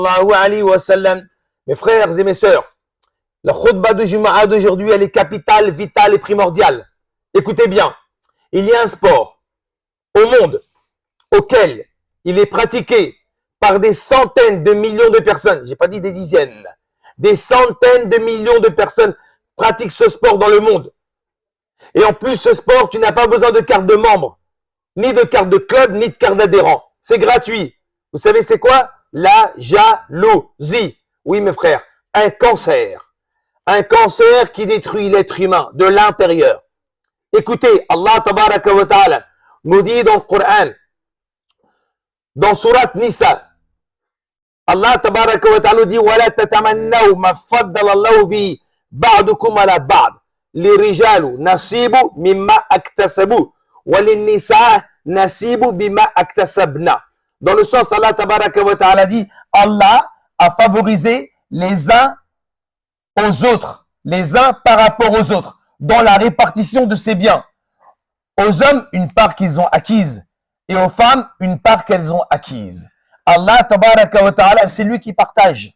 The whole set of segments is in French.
Sallallahu alayhi wa sallam. Mes frères et mes sœurs, la khutbah de Juma'a d'aujourd'hui, elle est capitale, vitale et primordiale. Écoutez bien, il y a un sport au monde auquel il est pratiqué par des centaines de millions de personnes. J'ai pas dit des dizaines. Des centaines de millions de personnes pratiquent ce sport dans le monde. Et en plus, ce sport, tu n'as pas besoin de carte de membre, ni de carte de club, ni de carte d'adhérent. C'est gratuit. Vous savez c'est quoi? La jalousie. Oui mes frères, un cancer. Un cancer qui détruit l'être humain de l'intérieur. Écoutez, Allah tabaraka wa ta'ala nous dit dans le Coran, dans Surat Nisa, Allah tabaraka wa ta'ala dit وَلَا تَتَمَنَّوْا مَا فَضَّلَ اللَّهُ بِهِ بَعْضُكُمْ عَلَى بَعْضٍ لِلرِّجَالِ نَصِيبٌ مِمَّا اكْتَسَبُوا وَلِلنِّسَاءِ نَصِيبٌ بِمَا اكْتَسَبْنَ. Dans le sens, Allah tabaraka wa ta'ala dit, Allah a favorisé les uns aux autres, les uns par rapport aux autres, dans la répartition de ses biens. Aux hommes, une part qu'ils ont acquise, et aux femmes, une part qu'elles ont acquise. Allah tabaraka wa ta'ala, c'est lui qui partage,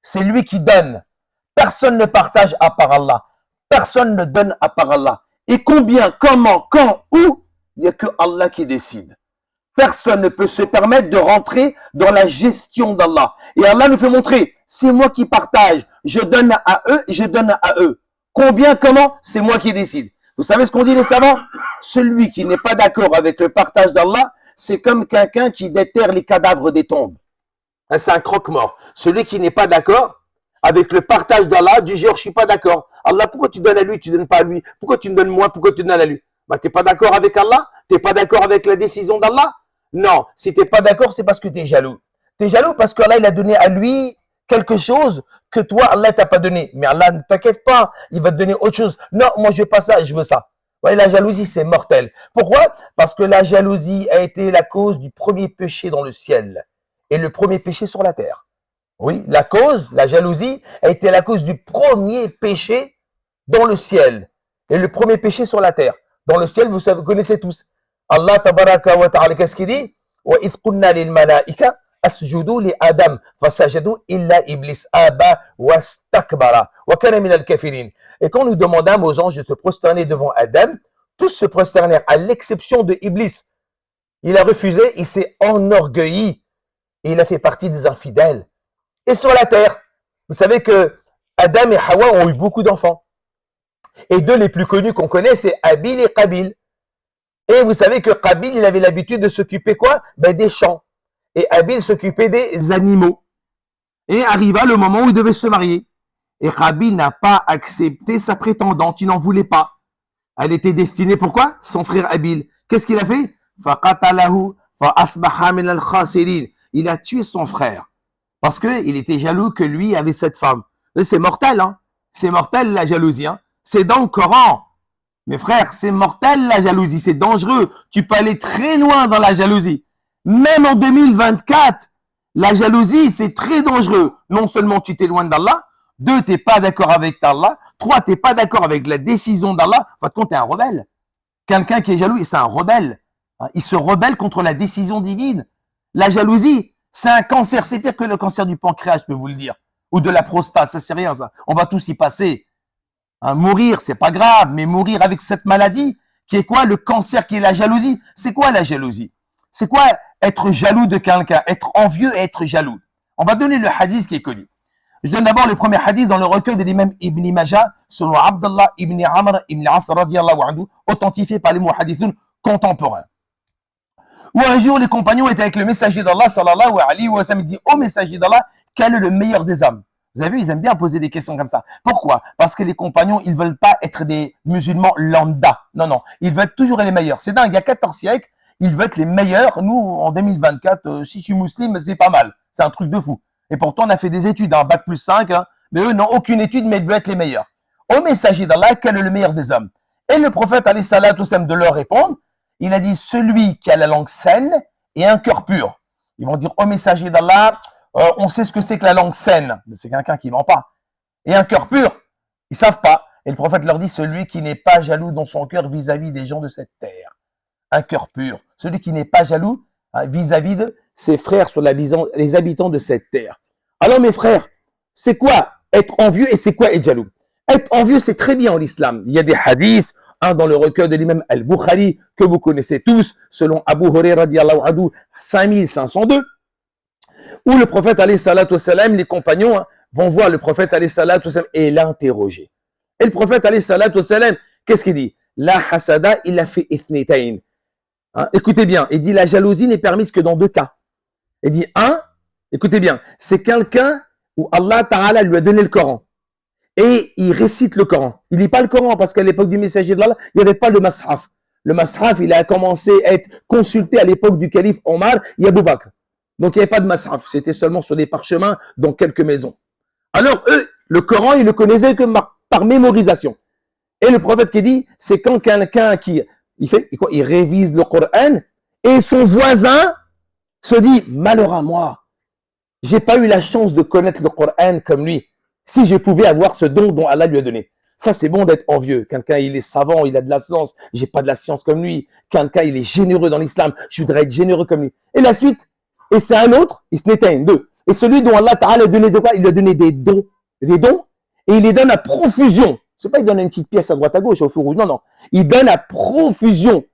c'est lui qui donne. Personne ne partage à part Allah, personne ne donne à part Allah. Et combien, comment, quand, où, il n'y a que Allah qui décide. Personne ne peut se permettre de rentrer dans la gestion d'Allah. Et Allah nous fait montrer, c'est moi qui partage, je donne à eux, je donne à eux. Combien, comment, c'est moi qui décide. Vous savez ce qu'ont dit les savants? Celui qui n'est pas d'accord avec le partage d'Allah, c'est comme quelqu'un qui déterre les cadavres des tombes. C'est un croque-mort. Celui qui n'est pas d'accord avec le partage d'Allah, du genre, je suis pas d'accord. Allah, pourquoi tu donnes à lui, tu donnes pas à lui? Pourquoi tu me donnes moi, pourquoi tu donnes à lui? Bah, t'es pas d'accord avec Allah? T'es pas d'accord avec la décision d'Allah? Non, si tu n'es pas d'accord, c'est parce que tu es jaloux. Tu es jaloux parce qu'Allah, il a donné à lui quelque chose que toi, Allah t'a pas donné. Mais Allah, ne t'inquiète pas, il va te donner autre chose. Non, moi, je veux pas ça, je veux ça. Ouais, la jalousie, c'est mortel. Pourquoi? Parce que la jalousie a été la cause du premier péché dans le ciel et le premier péché sur la terre. Oui, la jalousie a été la cause du premier péché dans le ciel et le premier péché sur la terre. Dans le ciel, vous connaissez tous. Allah tabaraka wa ta'ala, qu'est-ce qu'il dit? وَإِذْ قُلْنَا لِلْمَلَائِكَةِ أَسْجُدُوا لِآدَمَ فَسَجَدُوا إِلَّا إِبْلِسَ أَبَى وَاسْتَكْبَرَ وَكَانَ مِنَ الْكَافِرِينَ. Et quand nous demandâmes aux anges de se prosterner devant Adam, tous se prosternèrent à l'exception de Iblis. Il a refusé, il s'est enorgueilli et il a fait partie des infidèles. Et sur la terre, vous savez que Adam et Hawa ont eu beaucoup d'enfants. Et deux les plus connus qu'on connaît, c'est Abil et Qabil. Et vous savez que Qabil, il avait l'habitude de s'occuper quoi? Des champs. Et Abil s'occupait des animaux. Et arriva le moment où il devait se marier. Et Qabil n'a pas accepté sa prétendante, il n'en voulait pas. Elle était destinée, pourquoi? Son frère Abil. Qu'est-ce qu'il a fait? فَقَتَلَهُ فَأَصْبَحَ مِنَ الْخَاسِرِينَ. Il a tué son frère. Parce qu'il était jaloux que lui avait cette femme. C'est mortel, hein? C'est mortel la jalousie, hein? C'est dans le Coran. Mes frères, c'est mortel la jalousie, c'est dangereux. Tu peux aller très loin dans la jalousie. Même en 2024, la jalousie, c'est très dangereux. Non seulement tu t'éloignes d'Allah, deux, tu n'es pas d'accord avec Allah, trois, tu n'es pas d'accord avec la décision d'Allah. En fait, tu es un rebelle. Quelqu'un qui est jaloux, c'est un rebelle. Il se rebelle contre la décision divine. La jalousie, c'est un cancer. C'est pire que le cancer du pancréas, je peux vous le dire. Ou de la prostate, ça c'est rien ça. On va tous y passer. Mourir, c'est pas grave, mais mourir avec cette maladie, qui est quoi? Le cancer, qui est la jalousie. C'est quoi la jalousie? C'est quoi être jaloux de quelqu'un? Être envieux et être jaloux. On va donner le hadith qui est connu. Je donne d'abord le premier hadith dans le recueil de l'imam Ibn Majah, selon Abdullah ibn Amr ibn As radiyallahu anhu, authentifié par les muhaddithun contemporains. Où un jour, les compagnons étaient avec le messager d'Allah, sallallahu alayhi wa sallam, il dit, ô messager d'Allah, quel est le meilleur des hommes? Vous avez vu, ils aiment bien poser des questions comme ça. Pourquoi? Parce que les compagnons, ils ne veulent pas être des musulmans lambda. Non, non, ils veulent être toujours les meilleurs. C'est dingue, il y a 14 siècles, ils veulent être les meilleurs. Nous, en 2024, si je suis musulman, c'est pas mal. C'est un truc de fou. Et pourtant, on a fait des études, bac plus 5, hein, mais eux n'ont aucune étude, mais ils veulent être les meilleurs. Au messager d'Allah, quel est le meilleur des hommes? Et le prophète, alayhi salatu wassalam, de leur répondre, il a dit, celui qui a la langue saine et un cœur pur. Ils vont dire, au messager d'Allah, on sait ce que c'est que la langue saine, mais c'est quelqu'un qui ment pas. Et un cœur pur, ils savent pas. Et le prophète leur dit, celui qui n'est pas jaloux dans son cœur vis-à-vis des gens de cette terre. Un cœur pur. Celui qui n'est pas jaloux vis-à-vis de ses frères sur les habitants de cette terre. Alors mes frères, c'est quoi être envieux et c'est quoi être jaloux? Être envieux, c'est très bien en islam. Il y a des hadiths, un dans le recueil de l'imam Al-Bukhari, que vous connaissez tous, selon Abu Hurairah radiallahu anhu, 5502, où le prophète alayhi salatu wassalam, les compagnons vont voir le prophète alayhi salatu wassalam et l'interroger. Et le prophète alayhi salatu wassalam, qu'est-ce qu'il dit? La hasada, il a fait ithnitayn. Écoutez bien, il dit la jalousie n'est permise que dans deux cas. Il dit écoutez bien, c'est quelqu'un où Allah Ta'ala lui a donné le Coran et il récite le Coran. Il lit pas le Coran parce qu'à l'époque du messager de Allah, il n'y avait pas le mashaf. Le mashaf, il a commencé à être consulté à l'époque du calife Omar et Abu Bakr. Donc il n'y avait pas de mashaf, c'était seulement sur des parchemins dans quelques maisons. Alors eux, le Coran, ils le connaissaient que par mémorisation. Et le prophète qui dit, c'est quand quelqu'un qui il révise le Coran et son voisin se dit, malheur à moi, j'ai pas eu la chance de connaître le Coran comme lui. Si je pouvais avoir ce don dont Allah lui a donné. Ça, c'est bon d'être envieux. Quelqu'un, il est savant, il a de la science. J'ai pas de la science comme lui. Quelqu'un, il est généreux dans l'islam. Je voudrais être généreux comme lui. Et la suite, et c'est un autre, il se n'éteint deux. Et celui dont Allah Ta'ala a donné de quoi? Il lui a donné des dons, et il les donne à profusion. C'est pas il donne une petite pièce à droite à gauche au feu rouge. Non, non. Il donne à profusion.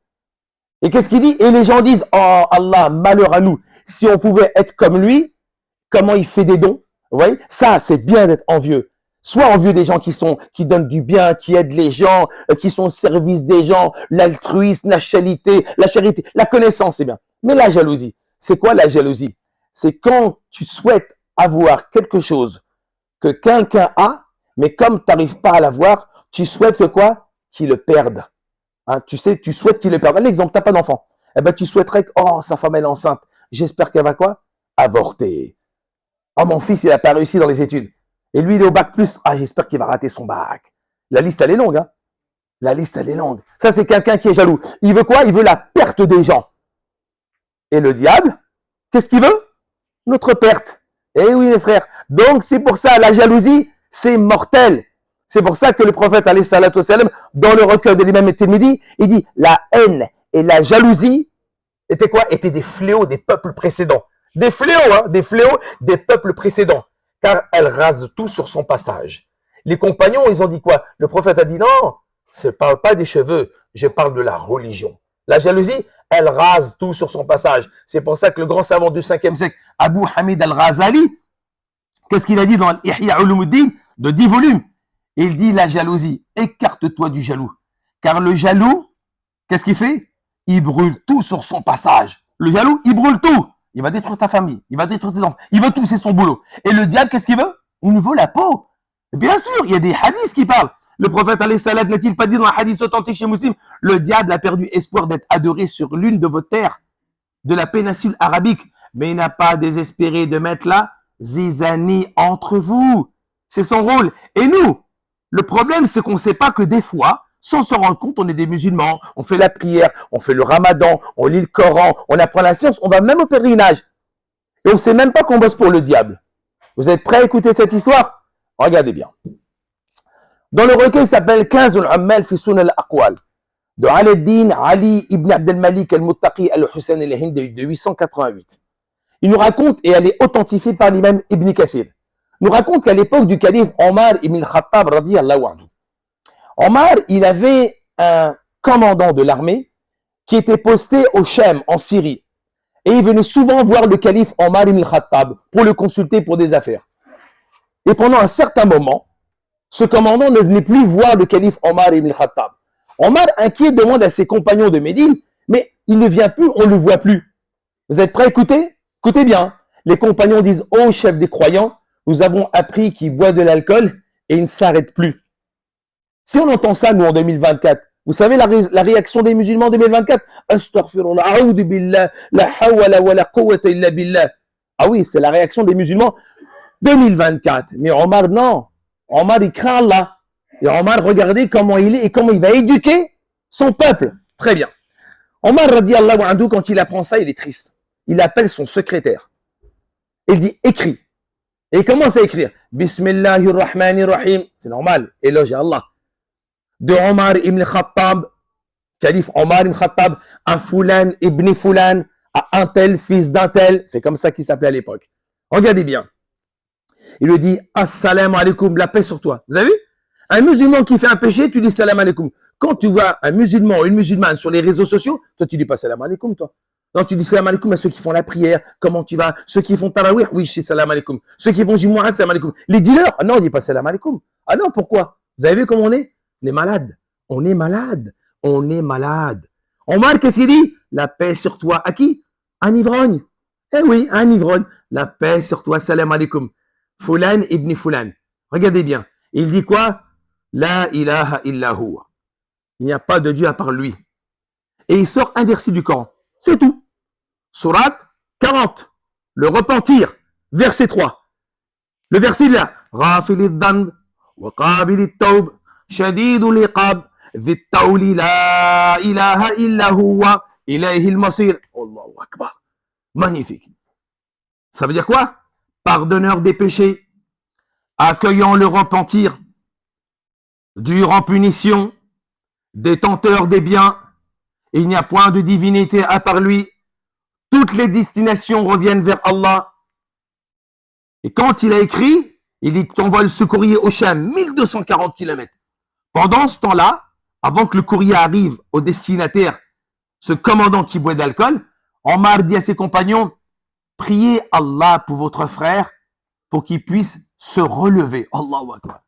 Et qu'est-ce qu'il dit? Et les gens disent, oh Allah, malheur à nous. Si on pouvait être comme lui, comment il fait des dons? Vous voyez? Ça, c'est bien d'être envieux. Soit envieux des gens qui donnent du bien, qui aident les gens, qui sont au service des gens, l'altruisme, la charité, la connaissance, c'est bien. Mais la jalousie, c'est quoi la jalousie? C'est quand tu souhaites avoir quelque chose que quelqu'un a, mais comme tu n'arrives pas à l'avoir, tu souhaites que quoi? Qu'il le perde. Tu sais, tu souhaites qu'il le perde. L'exemple, tu n'as pas d'enfant. Eh ben, tu souhaiterais que, oh, sa femme, elle est enceinte. J'espère qu'elle va quoi? Avorter. Oh, mon fils, il n'a pas réussi dans les études. Et lui, il est au bac plus. Ah, j'espère qu'il va rater son bac. La liste, elle est longue. Hein. La liste, elle est longue. Ça, c'est quelqu'un qui est jaloux. Il veut quoi? Il veut la perte des gens. Et le diable, qu'est-ce qu'il veut? Notre perte. Eh oui, mes frères. Donc, c'est pour ça, la jalousie, c'est mortel. C'est pour ça que le prophète, alayhi salatu wassalam, dans le recueil de l'imam Tirmidhi, il dit, la haine et la jalousie étaient quoi? Étaient des fléaux des peuples précédents. Des fléaux, des fléaux des peuples précédents. Car elle rase tout sur son passage. Les compagnons, ils ont dit quoi? Le prophète a dit non, je ne parle pas des cheveux, je parle de la religion. La jalousie, elle rase tout sur son passage. C'est pour ça que le grand savant du 5e siècle, Abu Hamid al-Ghazali, qu'est-ce qu'il a dit dans l'Ihya Ulumuddin de 10 volumes? Il dit la jalousie, écarte-toi du jaloux. Car le jaloux, qu'est-ce qu'il fait? Il brûle tout sur son passage. Le jaloux, il brûle tout. Il va détruire ta famille, il va détruire tes enfants, il veut tout, c'est son boulot. Et le diable, qu'est-ce qu'il veut? Il nous veut la peau. Et bien sûr, il y a des hadiths qui parlent. Le prophète alayhi salam n'a-t-il pas dit dans un hadith authentique chez Muslim, le diable a perdu espoir d'être adoré sur l'une de vos terres de la péninsule arabique, mais il n'a pas désespéré de mettre la zizanie entre vous. C'est son rôle. Et nous, le problème, c'est qu'on ne sait pas que des fois, sans s'en rendre compte, on est des musulmans, on fait la prière, on fait le ramadan, on lit le Coran, on apprend la science, on va même au pèlerinage. Et on ne sait même pas qu'on bosse pour le diable. Vous êtes prêts à écouter cette histoire? Regardez bien. Dans le recueil qui s'appelle 15 al-Ammal fi Sunan al-Aqwal, de Al-Din Ali ibn Abd al-Malik al-Muttaqi al-Hussein al-Hindi de 888. Il nous raconte, et elle est authentifiée par l'imam Ibn Kathir, nous raconte qu'à l'époque du calife Omar ibn al-Khattab radiyallahu anhu, Omar, il avait un commandant de l'armée qui était posté au Shem, en Syrie. Et il venait souvent voir le calife Omar ibn al-Khattab pour le consulter pour des affaires. Et pendant un certain moment, ce commandant ne venait plus voir le calife Omar ibn al-Khattab. Omar, inquiet, demande à ses compagnons de Médine, mais il ne vient plus, on ne le voit plus. Vous êtes prêts à écouter? Écoutez bien. Les compagnons disent, ô chef des croyants, nous avons appris qu'il boit de l'alcool et il ne s'arrête plus. Si on entend ça, nous, en 2024, vous savez la réaction des musulmans en 2024? Astaghfirullah, a'udhu billah, la hawla wa la quwwata illa billah. Ah oui, c'est la réaction des musulmans 2024. Mais Omar, non. Omar, il craint Allah. Et Omar, regardez comment il est et comment il va éduquer son peuple. Très bien. Omar, radiyallahu anhu, quand il apprend ça, il est triste. Il appelle son secrétaire. Il dit, écris. Et il commence à écrire. Bismillahirrahmanirrahim. C'est normal. Éloge à Allah. De Omar ibn Khattab, calife Omar ibn Khattab, à Fulan ibn Fulan, à un tel, fils d'un tel. C'est comme ça qu'il s'appelait à l'époque. Regardez bien. Il lui dit Assalamu alaikum, la paix sur toi. Vous avez vu? Un musulman qui fait un péché, tu dis salam alaikum. Quand tu vois un musulman ou une musulmane sur les réseaux sociaux, toi tu dis pas salam alaikum, toi. Non, tu dis salam alaikum à ceux qui font la prière. Comment tu vas? Ceux qui font tarawih, oui, je dis salam alaikum. Ceux qui font jumu'ah, salam alaikum. Les dealers, ah non, on dit pas salam alaikum. Ah non, pourquoi? Vous avez vu comment on est? On est malade. On est malade. On est malade. Omar, qu'est-ce qu'il dit? La paix sur toi. À qui? Un ivrogne. Eh oui, un ivrogne. La paix sur toi, salam alaikum. Fulan ibn Fulan. Regardez bien. Il dit quoi? La ilaha illa huwa. Il n'y a pas de Dieu à part lui. Et il sort un verset du Coran. C'est tout. Surat 40. Le repentir. Verset 3. Le verset là. Ghafilid dhanb wa qabilit tawb shadidul iqab dhi tawli la ilaha illa huwa ilayhi al-masir. Allahu akbar. Magnifique. Ça veut dire quoi? Pardonneur des péchés, accueillant le repentir, dur en punition, détenteur des biens, il n'y a point de divinité à part lui, toutes les destinations reviennent vers Allah. Et quand il a écrit, il t'envoie ce courrier au Cham, 1240 km. Pendant ce temps-là, avant que le courrier arrive au destinataire, ce commandant qui boit d'alcool, Omar dit à ses compagnons, priez Allah pour votre frère pour qu'il puisse se relever. Allahu Akbar.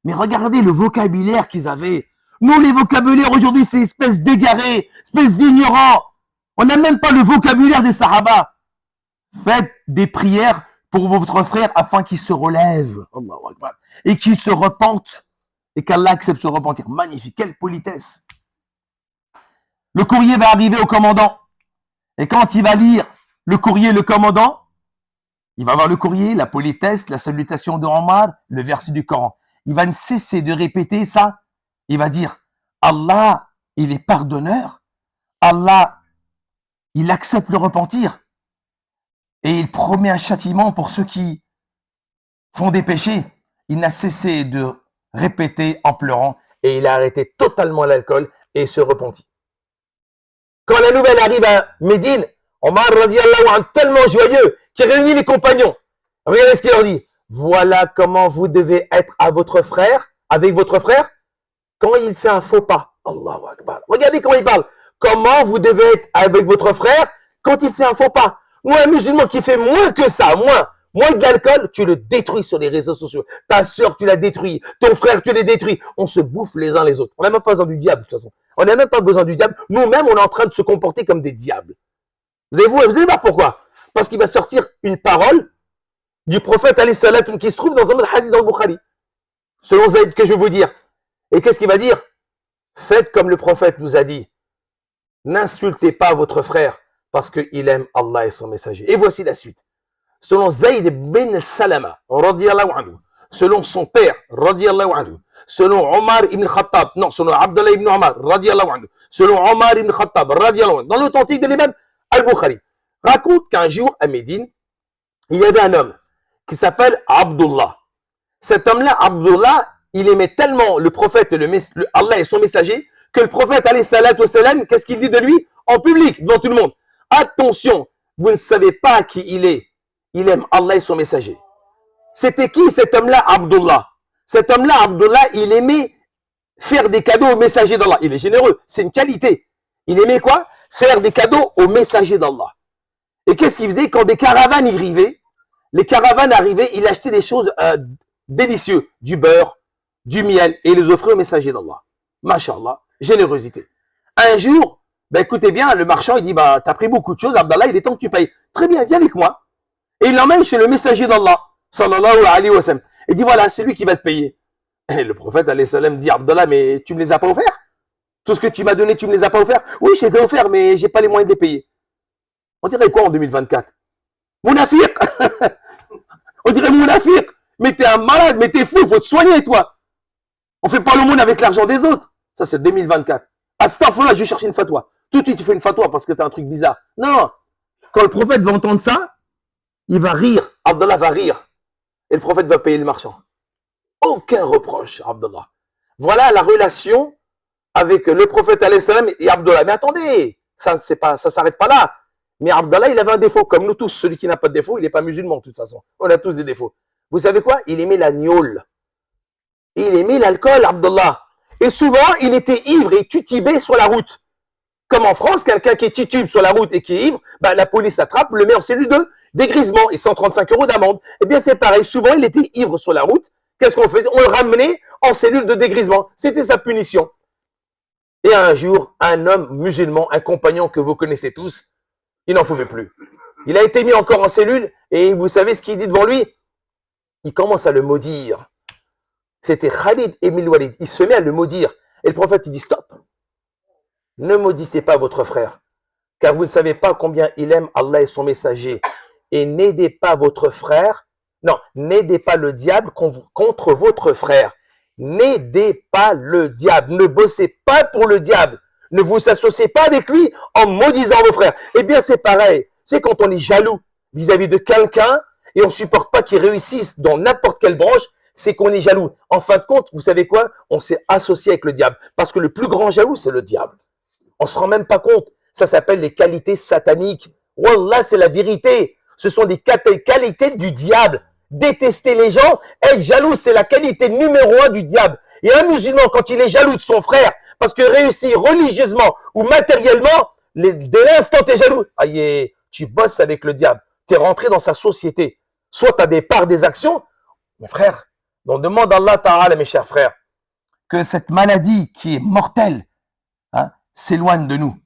Mais regardez le vocabulaire qu'ils avaient. Nous, les vocabulaires aujourd'hui, c'est espèce d'égarés, espèce d'ignorants. On n'a même pas le vocabulaire des Sahaba. Faites des prières pour votre frère afin qu'il se relève. Allahu Akbar. Et qu'il se repente. Et qu'Allah accepte ce repentir. Magnifique. Quelle politesse. Le courrier va arriver au commandant. Et quand il va lire le courrier, le commandant, il va voir le courrier, la politesse, la salutation de Omar, le verset du Coran. Il va ne cesser de répéter ça. Il va dire, Allah, il est pardonneur. Allah, il accepte le repentir. Et il promet un châtiment pour ceux qui font des péchés. Il n'a cessé de répéter en pleurant. Et il a arrêté totalement l'alcool et se repentit. Quand la nouvelle arrive à Médine, Omar radiallahu anhu, tellement joyeux, qui réunit les compagnons. Regardez ce qu'il leur dit. Voilà comment vous devez être à votre frère, avec votre frère, quand il fait un faux pas. Allahu Akbar. Regardez comment il parle. Comment vous devez être avec votre frère quand il fait un faux pas. Moi, un musulman qui fait moins que ça, moins de l'alcool, tu le détruis sur les réseaux sociaux. Ta sœur, tu la détruis. Ton frère, tu les détruis. On se bouffe les uns les autres. On n'a même pas besoin du diable, de toute façon. On n'a même pas besoin du diable. Nous-mêmes, on est en train de se comporter comme des diables. Vous allez voir pourquoi? Parce qu'il va sortir une parole du prophète alayhi salam qui se trouve dans un autre hadith dans le Bukhari. Selon Zayd que je vais vous dire. Et qu'est-ce qu'il va dire? Faites comme le prophète nous a dit. N'insultez pas votre frère parce qu'il aime Allah et son messager. Et voici la suite. Selon Zayd bin Salama, radiyallahu anhu, selon son père, radiyallahu anhu, selon Omar ibn Khattab, non, selon Abdullah ibn Omar, radiyallahu anhu, selon Omar ibn Khattab, radiyallahu anhu, dans l'authentique de l'imam Al-Bukhari, raconte qu'un jour à Médine, il y avait un homme qui s'appelle Abdullah. Cet homme-là, Abdullah, il aimait tellement le prophète, Allah et son messager, que le prophète, alayhi salatu wassalam, qu'est-ce qu'il dit de lui? En public, devant tout le monde. Attention, vous ne savez pas qui il est. Il aime Allah et son messager. C'était qui cet homme-là, Abdullah? Cet homme-là, Abdullah, il aimait faire des cadeaux aux messagers d'Allah. Il est généreux, c'est une qualité. Il aimait quoi? Faire des cadeaux aux messagers d'Allah. Et qu'est-ce qu'il faisait? Quand des caravanes y arrivaient, les caravanes arrivaient, il achetait des choses délicieuses, du beurre, du miel, et il les offrait aux messagers d'Allah. Masha'Allah, générosité. Un jour, écoutez bien, le marchand, il dit, t'as pris beaucoup de choses, Abdallah, il est temps que tu payes. Très bien, viens avec moi. Et il l'emmène chez le messager d'Allah, sallallahu alayhi wa sallam. Il dit, voilà, c'est lui qui va te payer. Et le prophète, alayhi salam, dit, Abdallah, mais tu me les as pas offerts? Tout ce que tu m'as donné, tu me les as pas offerts? Oui, je les ai offerts, mais j'ai pas les moyens de les payer. On dirait quoi en 2024? Mounafir. On dirait Mounafir. Mais t'es un malade, mais t'es fou, il faut te soigner, toi. On fait pas le monde avec l'argent des autres. Ça, c'est 2024. Astaghfirullah, je vais chercher une fatwa. Tout de suite, il faut une fatwa parce que t'as un truc bizarre. Non. Quand le prophète va entendre ça, il va rire. Abdallah va rire. Et le prophète va payer le marchand. Aucun reproche, Abdallah. Voilà la relation avec le prophète alayhi salam et Abdallah. Mais attendez, ça s'arrête pas là. Mais Abdallah, il avait un défaut, comme nous tous. Celui qui n'a pas de défaut, il n'est pas musulman, de toute façon. On a tous des défauts. Vous savez quoi? Il aimait la gnôle. Il aimait l'alcool, Abdullah. Et souvent, il était ivre et tutibé sur la route. Comme en France, quelqu'un qui est titube sur la route et qui est ivre, bah, la police attrape, le met en cellule de dégrisement et 135 € d'amende. Eh bien, c'est pareil. Souvent, il était ivre sur la route. Qu'est-ce qu'on fait? On le ramenait en cellule de dégrisement. C'était sa punition. Et un jour, un homme musulman, un compagnon que vous connaissez tous, il n'en pouvait plus. Il a été mis encore en cellule et vous savez ce qu'il dit devant lui? Il commence à le maudire. C'était Khalid ibn Walid. Il se met à le maudire. Et le prophète, il dit stop. Ne maudissez pas votre frère, car vous ne savez pas combien il aime Allah et son messager. Et n'aidez pas votre frère, non, n'aidez pas le diable contre votre frère. N'aidez pas le diable, ne bossez pas pour le diable. Ne vous associez pas avec lui en maudisant vos frères. Eh bien, c'est pareil. C'est quand on est jaloux vis-à-vis de quelqu'un et on ne supporte pas qu'il réussisse dans n'importe quelle branche, c'est qu'on est jaloux. En fin de compte, vous savez quoi? On s'est associé avec le diable. Parce que le plus grand jaloux, c'est le diable. On ne se rend même pas compte. Ça s'appelle les qualités sataniques. Wallah, c'est la vérité. Ce sont des qualités du diable. Détester les gens, être jaloux, c'est la qualité numéro 1 du diable. Et un musulman, quand il est jaloux de son frère, parce que réussit religieusement ou matériellement, dès l'instant tu es jaloux, aïe, tu bosses avec le diable. Tu es rentré dans sa société. Soit tu as des parts des actions, mes frères, on demande à Allah Ta'ala, mes chers frères, que cette maladie qui est mortelle, s'éloigne de nous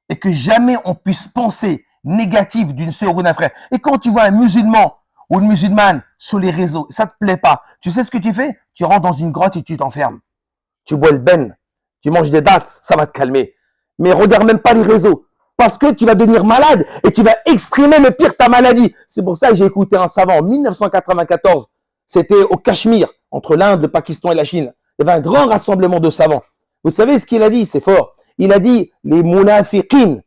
et que jamais on puisse penser négatif d'une sœur ou d'un frère. Et quand tu vois un musulman ou une musulmane sur les réseaux, ça te plaît pas, tu sais ce que tu fais? Tu rentres dans une grotte et tu t'enfermes. Tu bois le ben, tu manges des dattes, ça va te calmer. Mais regarde même pas les réseaux parce que tu vas devenir malade et tu vas exprimer le pire de ta maladie. C'est pour ça que j'ai écouté un savant en 1994. C'était au Cachemire, entre l'Inde, le Pakistan et la Chine. Il y avait un grand rassemblement de savants. Vous savez ce qu'il a dit? C'est fort. Il a dit, les munafiqines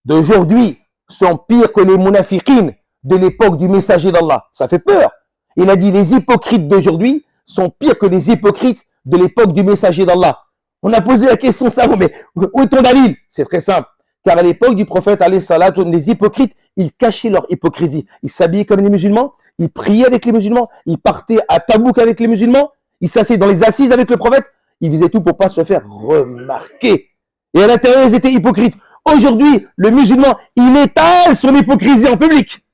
d'aujourd'hui sont pires que les munafiqines de l'époque du messager d'Allah. Ça fait peur. Il a dit, les hypocrites d'aujourd'hui sont pires que les hypocrites de l'époque du messager d'Allah. On a posé la question, ça, mais où est ton dalil? C'est très simple. Car à l'époque du prophète, les hypocrites, ils cachaient leur hypocrisie. Ils s'habillaient comme les musulmans, ils priaient avec les musulmans, ils partaient à Tabouk avec les musulmans, ils s'asseyaient dans les assises avec le prophète, ils faisaient tout pour pas se faire remarquer. Et à l'intérieur, ils étaient hypocrites. Aujourd'hui, le musulman, il étale son hypocrisie en public.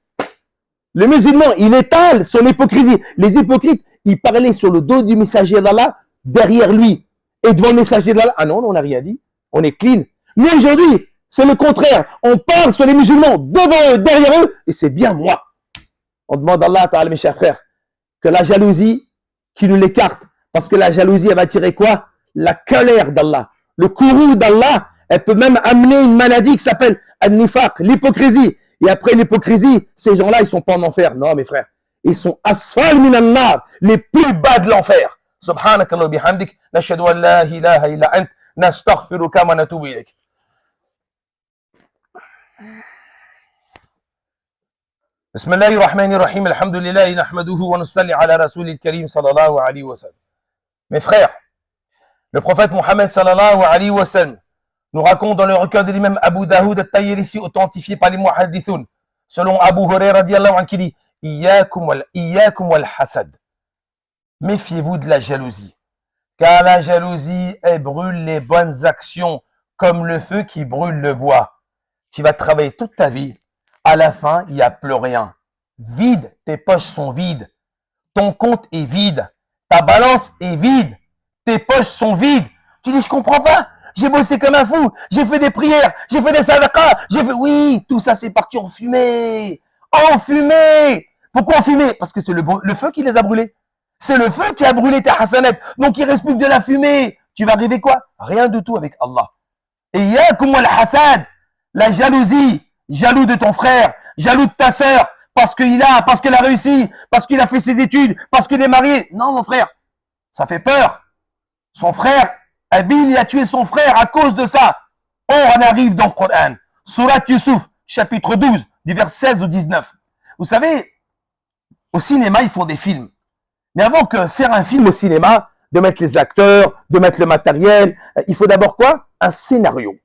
Le musulman, il étale son hypocrisie. Les hypocrites, ils parlaient sur le dos du messager d'Allah, derrière lui. Et devant le messager d'Allah, ah non, on n'a rien dit. On est clean. Mais aujourd'hui, c'est le contraire. On parle sur les musulmans, devant eux, derrière eux, et c'est bien moi. On demande à Allah, Ta'ala, mes chers frères, que la jalousie, qui nous l'écarte. Parce que la jalousie, elle va tirer quoi? La colère d'Allah. Le courroux d'Allah, elle peut même amener une maladie qui s'appelle al-nifaq, l'hypocrisie. Et après l'hypocrisie, ces gens-là, ils sont pas en enfer. Non, mes frères. Ils sont asfal minan nar, les plus bas de l'enfer. Subhanakallah bihamdik, nashhadu an la ilaha illa ant, nastaghfiruka wa natubu ilayk. Bismillahir Rahmanir Rahim, alhamdulillah, nahmaduhu wa nusalli ala rasulil karim sallallahu alayhi wa sallam. Mes frères, le prophète Mohammed sallallahu alayhi wa sallam nous raconte dans le recueil de l'imam Abu Daoud al-Tayyalisi, authentifié par les muhaddithun, selon Abu Hurairah radiyallahu anhu, qui dit Iyyakum wal hasad. Méfiez-vous de la jalousie, car la jalousie, elle brûle les bonnes actions comme le feu qui brûle le bois. Tu vas travailler toute ta vie, à la fin, il n'y a plus rien. Vide, tes poches sont vides, ton compte est vide, ta balance est vide, tes poches sont vides. Tu dis, je comprends pas. J'ai bossé comme un fou, j'ai fait des prières, j'ai fait des sadaqas, j'ai fait... Oui, tout ça c'est parti en fumée. En fumée. Pourquoi en fumée? Parce que c'est le feu qui les a brûlés. C'est le feu qui a brûlé tes hasanat. Donc il reste plus que de la fumée. Tu vas arriver quoi? Rien du tout avec Allah. Et yakum wal hasad, la jalousie, jaloux de ton frère, jaloux de ta sœur, parce qu'elle a réussi, parce qu'il a fait ses études, parce qu'il est marié. Non mon frère, ça fait peur. Son frère, Abil, il a tué son frère à cause de ça. On en arrive dans le Coran. Surat Yusuf, chapitre 12, du verset 16 au 19. Vous savez, au cinéma, ils font des films. Mais avant que faire un film au cinéma, de mettre les acteurs, de mettre le matériel, il faut d'abord quoi? Un scénario.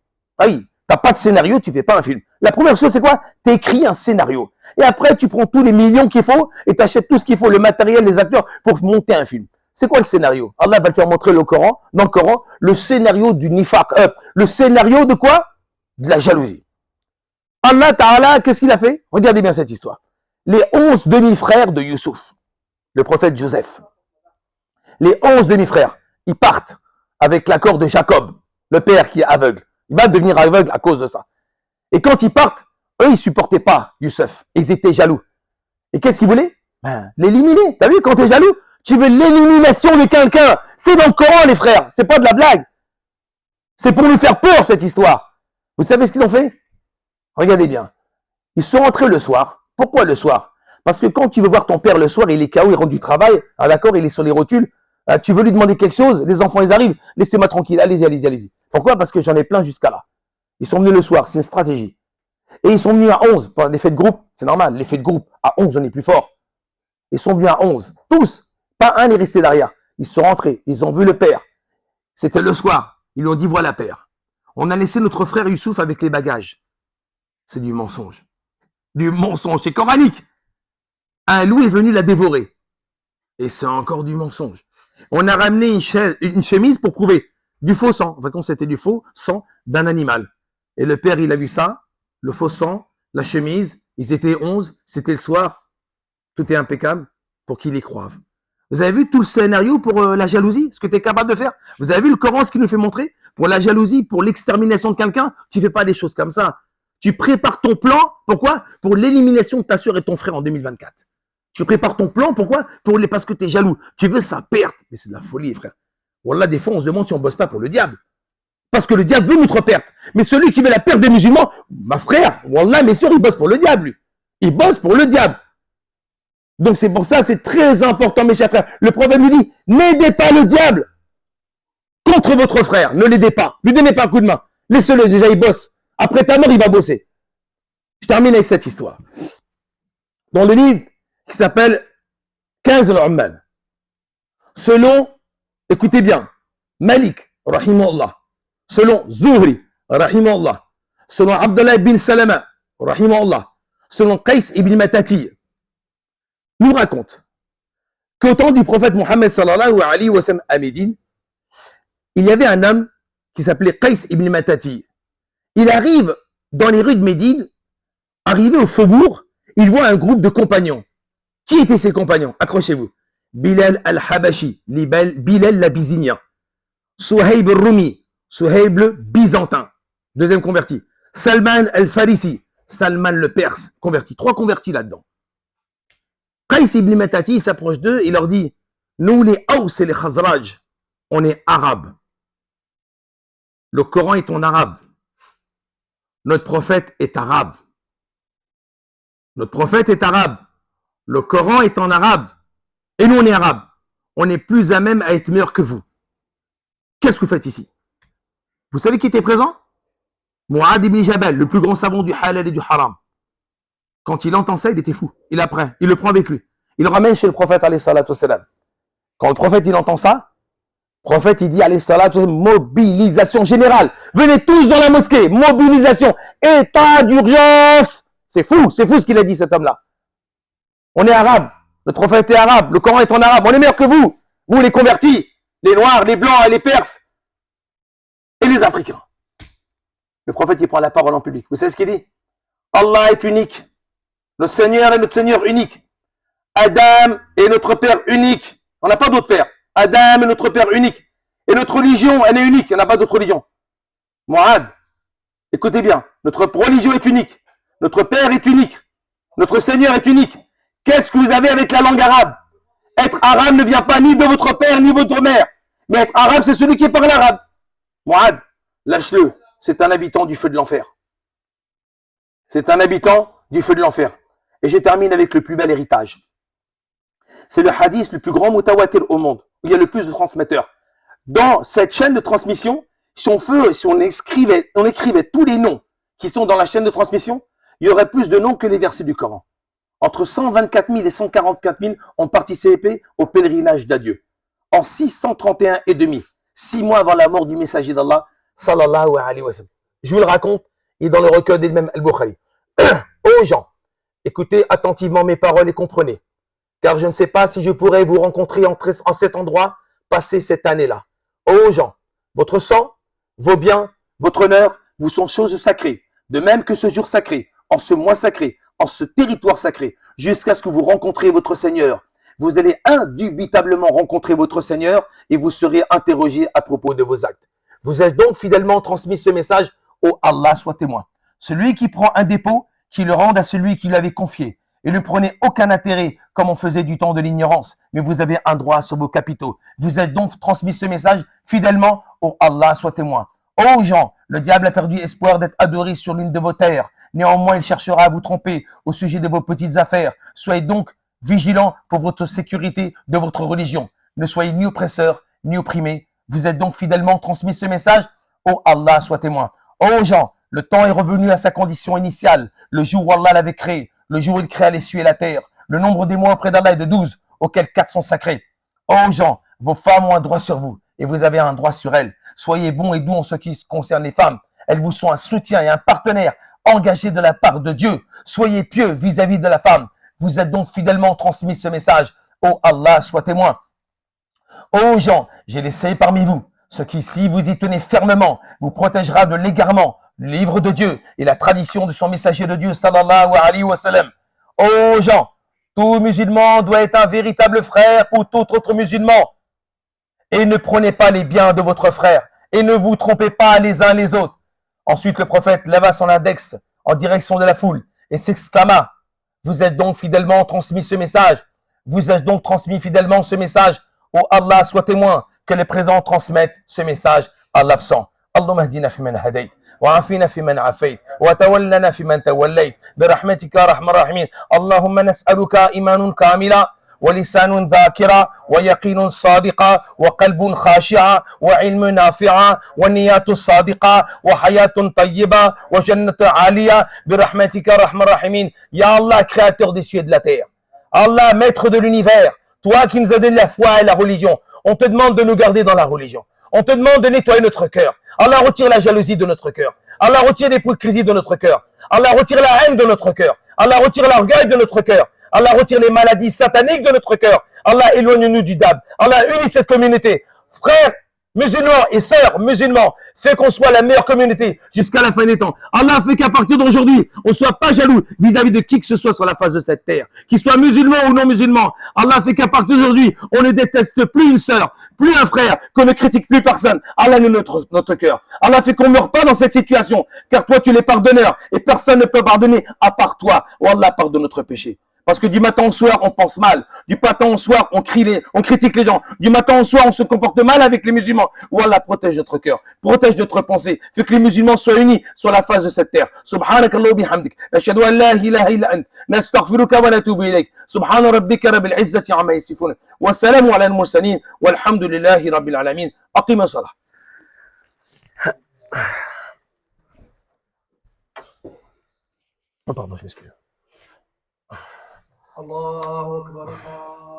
Oui, n'as pas de scénario, tu ne fais pas un film. La première chose, c'est quoi? Tu écris un scénario. Et après, tu prends tous les millions qu'il faut et tu achètes tout ce qu'il faut, le matériel, les acteurs, pour monter un film. C'est quoi le scénario? Allah va le faire montrer dans le Coran, le scénario du nifaq. Le scénario de quoi? De la jalousie. Allah Ta'ala, qu'est-ce qu'il a fait? Regardez bien cette histoire. Les 11 demi-frères de Youssouf, le prophète Joseph, les 11 demi-frères, ils partent avec l'accord de Jacob, le père qui est aveugle. Il va devenir aveugle à cause de ça. Et quand ils partent, eux, ils ne supportaient pas Youssef. Ils étaient jaloux. Et qu'est-ce qu'ils voulaient? L'éliminer. T'as vu, quand tu es jaloux, tu veux l'élimination de quelqu'un. C'est dans le Coran, les frères. C'est pas de la blague. C'est pour nous faire peur, cette histoire. Vous savez ce qu'ils ont fait? Regardez bien. Ils sont rentrés le soir. Pourquoi le soir? Parce que quand tu veux voir ton père le soir, il est KO, il rentre du travail. Ah, d'accord, il est sur les rotules. Tu veux lui demander quelque chose, les enfants, ils arrivent. Laissez-moi tranquille. Allez-y, allez-y, allez-y. Pourquoi? Parce que j'en ai plein jusqu'à là. Ils sont venus le soir. C'est une stratégie. Et ils sont venus à 11. Pour l'effet de groupe, c'est normal. L'effet de groupe, à 11, on est plus fort. Ils sont venus à 11. Tous. Pas un n'est resté derrière. Ils sont rentrés. Ils ont vu le père. C'était le soir. Ils lui ont dit, voilà, père. On a laissé notre frère Youssouf avec les bagages. C'est du mensonge. Du mensonge. C'est coranique. Un loup est venu la dévorer. Et c'est encore du mensonge. On a ramené une chemise pour prouver du faux sang. En fait, c'était du faux sang d'un animal. Et le père, il a vu ça. Le faux sang, la chemise. Ils étaient 11. C'était le soir. Tout est impeccable pour qu'il y croive. Vous avez vu tout le scénario pour la jalousie, ce que tu es capable de faire? Vous avez vu le Coran, ce qu'il nous fait montrer? Pour la jalousie, pour l'extermination de quelqu'un, tu ne fais pas des choses comme ça. Tu prépares ton plan, pourquoi? Pour l'élimination de ta soeur et ton frère en 2024. Tu prépares ton plan, pourquoi? Parce que tu es jaloux. Tu veux sa perte. Mais c'est de la folie, frère. Wallah, des fois, on se demande si on ne bosse pas pour le diable. Parce que le diable veut notre perte. Mais celui qui veut la perte des musulmans, ma frère, Wallah, mes soeurs, il bosse pour le diable, lui. Il bosse pour le diable. Donc c'est pour ça, c'est très important, mes chers frères. Le prophète nous dit, n'aidez pas le diable contre votre frère. Ne l'aidez pas. Ne lui donnez pas un coup de main. Laissez-le, déjà, il bosse. Après ta mort, il va bosser. Je termine avec cette histoire. Dans le livre qui s'appelle 15 al-Ummal. Selon, écoutez bien, Malik, rahimahullah. Selon Zuhri, rahimahullah. Selon Abdullah ibn Salama, rahimahullah. Selon Qais ibn Matati, nous raconte qu'au temps du prophète Mohammed sallallahu alayhi wa sallam à Médine, il y avait un homme qui s'appelait Qais ibn Matati. Il arrive dans les rues de Médine, arrivé au faubourg, il voit un groupe de compagnons. Qui étaient ces compagnons? Accrochez-vous. Bilal al-Habashi, Bilal l'Abyssinien, Souhaib al-Rumi, Souhaib le Byzantin, deuxième converti, Salman al-Farisi, Salman le Perse, converti. 3 convertis là-dedans. Qais ibn Matati s'approche d'eux et leur dit, nous les Aws et les Khazraj, on est arabes. Le Coran est en arabe. Notre prophète est arabe. Notre prophète est arabe. Le Coran est en arabe. Et nous, on est arabes. On est plus à même à être meilleurs que vous. Qu'est-ce que vous faites ici? Vous savez qui était présent? Mu'ad ibn Jabal, le plus grand savant du halal et du haram. Quand il entend ça, il était fou. Il apprend. Il le prend avec lui. Il le ramène chez le prophète, alayhi salatu wassalam. Quand le prophète, il entend ça, le prophète, il dit, alayhi salatu wassalam, mobilisation générale. Venez tous dans la mosquée. Mobilisation. État d'urgence. C'est fou ce qu'il a dit, cet homme-là. On est arabe. Notre prophète est arabe. Le Coran est en arabe. On est meilleur que vous. Vous, les convertis. Les noirs, les blancs et les perses. Et les africains. Le prophète, il prend la parole en public. Vous savez ce qu'il dit? Allah est unique. Notre Seigneur est notre Seigneur unique. Adam est notre Père unique. On n'a pas d'autre Père. Adam est notre Père unique. Et notre religion, elle est unique. Il n'y en a pas d'autre religion. Mu'ad, écoutez bien. Notre religion est unique. Notre Père est unique. Notre Seigneur est unique. Qu'est-ce que vous avez avec la langue arabe? Être arabe ne vient pas ni de votre père ni de votre mère. Mais être arabe, c'est celui qui parle arabe. Mu'ad, lâche-le. C'est un habitant du feu de l'enfer. C'est un habitant du feu de l'enfer. Et je termine avec le plus bel héritage. C'est le hadith le plus grand mutawatir au monde, où il y a le plus de transmetteurs. Dans cette chaîne de transmission, si on écrivait tous les noms qui sont dans la chaîne de transmission, il y aurait plus de noms que les versets du Coran. Entre 124 000 et 144 000 ont participé au pèlerinage d'adieu. En 631 et demi, 6 mois avant la mort du messager d'Allah, sallallahu alayhi wa sallam. Je vous le raconte, et dans le recueil d'Imam Al-Bukhari. Ô gens, écoutez attentivement mes paroles et comprenez, car je ne sais pas si je pourrai vous rencontrer en cet endroit, passer cette année-là. Ô gens, votre sang, vos biens, votre honneur vous sont choses sacrées, de même que ce jour sacré, en ce mois sacré, en ce territoire sacré, jusqu'à ce que vous rencontrez votre Seigneur. Vous allez indubitablement rencontrer votre Seigneur et vous serez interrogé à propos de vos actes. Vous avez donc fidèlement transmis ce message, ô Allah soit témoin. Celui qui prend un dépôt, qui le rende à celui qui l'avait confié. Et ne prenez aucun intérêt comme on faisait du temps de l'ignorance, mais vous avez un droit sur vos capitaux. Vous avez donc transmis ce message fidèlement, ô Allah soit témoin. Ô gens, le diable a perdu espoir d'être adoré sur l'une de vos terres. Néanmoins, il cherchera à vous tromper au sujet de vos petites affaires. Soyez donc vigilants pour votre sécurité de votre religion. Ne soyez ni oppresseurs, ni opprimés. Vous êtes donc fidèlement transmis ce message. Oh Allah soit témoin. Oh gens, le temps est revenu à sa condition initiale, le jour où Allah l'avait créé, le jour où il créa les cieux et la terre. Le nombre des mois auprès d'Allah est de 12, auxquels 4 sont sacrés. Oh gens, vos femmes ont un droit sur vous et vous avez un droit sur elles. Soyez bons et doux en ce qui concerne les femmes. Elles vous sont un soutien et un partenaire engagé de la part de Dieu. Soyez pieux vis-à-vis de la femme. Vous êtes donc fidèlement transmis ce message. Oh Allah soit témoin. Ô gens, j'ai laissé parmi vous ce qui, si vous y tenez fermement, vous protégera de l'égarement, le livre de Dieu et la tradition de son messager de Dieu, sallallahu alayhi wa sallam. Ô gens, tout musulman doit être un véritable frère pour tout autre musulman. Et ne prenez pas les biens de votre frère et ne vous trompez pas les uns les autres. Ensuite, le prophète leva son index en direction de la foule et s'exclama: vous êtes donc fidèlement transmis ce message. Vous êtes donc transmis fidèlement ce message. Oh Allah soit témoin que les présents transmettent ce message à l'absent. Allahumma hdina fi man hadayt, wa afina fi man afayt, wa tawallana fi man tawallayt, bi rahmatika rahmar rahimin. Allahumma nas'aluka imanun kamila, ولسان ذاكرا ويقين صادقا وقلب خاشعا وعلم نافعا ونيات صادقة وحياة طيبة وجنة عالية برحمتك رحم الراحمين. Ya Allah, créateur des cieux et de la terre, Allah, maître de l'univers, toi qui nous as donné la foi et la religion, on te demande de nous garder dans la religion. On te demande de nettoyer notre cœur. Allah, retire la jalousie de notre cœur. Allah, retire l'hypocrisie de notre cœur. Allah, retire la haine de notre cœur. Allah, retire l'orgueil de notre cœur. Allah, retire les maladies sataniques de notre cœur. Allah, éloigne-nous du dab. Allah, unit cette communauté. Frères musulmans et sœurs musulmans, fais qu'on soit la meilleure communauté jusqu'à la fin des temps. Allah fait qu'à partir d'aujourd'hui, on ne soit pas jaloux vis-à-vis de qui que ce soit sur la face de cette terre, qu'il soit musulman ou non musulman. Allah fait qu'à partir d'aujourd'hui, on ne déteste plus une sœur, plus un frère, qu'on ne critique plus personne. Allah nous notre cœur. Allah fait qu'on ne meure pas dans cette situation, car toi tu es pardonneur et personne ne peut pardonner à part toi. Oh Allah, pardonne notre péché. Parce que du matin au soir, on pense mal. Du matin au soir, on critique les gens. Du matin au soir, on se comporte mal avec les musulmans. Ou Allah, protège notre cœur, protège notre pensée. Fait que les musulmans soient unis sur la face de cette terre. Subhanakallah bihamdik. Nashhadu an la ilaha illa ant. Nastaghfiruka wa natubu ilayk. Subhana rabbika rabbil izzati amma yasifun. Wa salamu ala al-mursalin. Walhamdulillahi rabbil alamin. Aqima salah. Oh pardon, je m'excuse. الله أكبر الله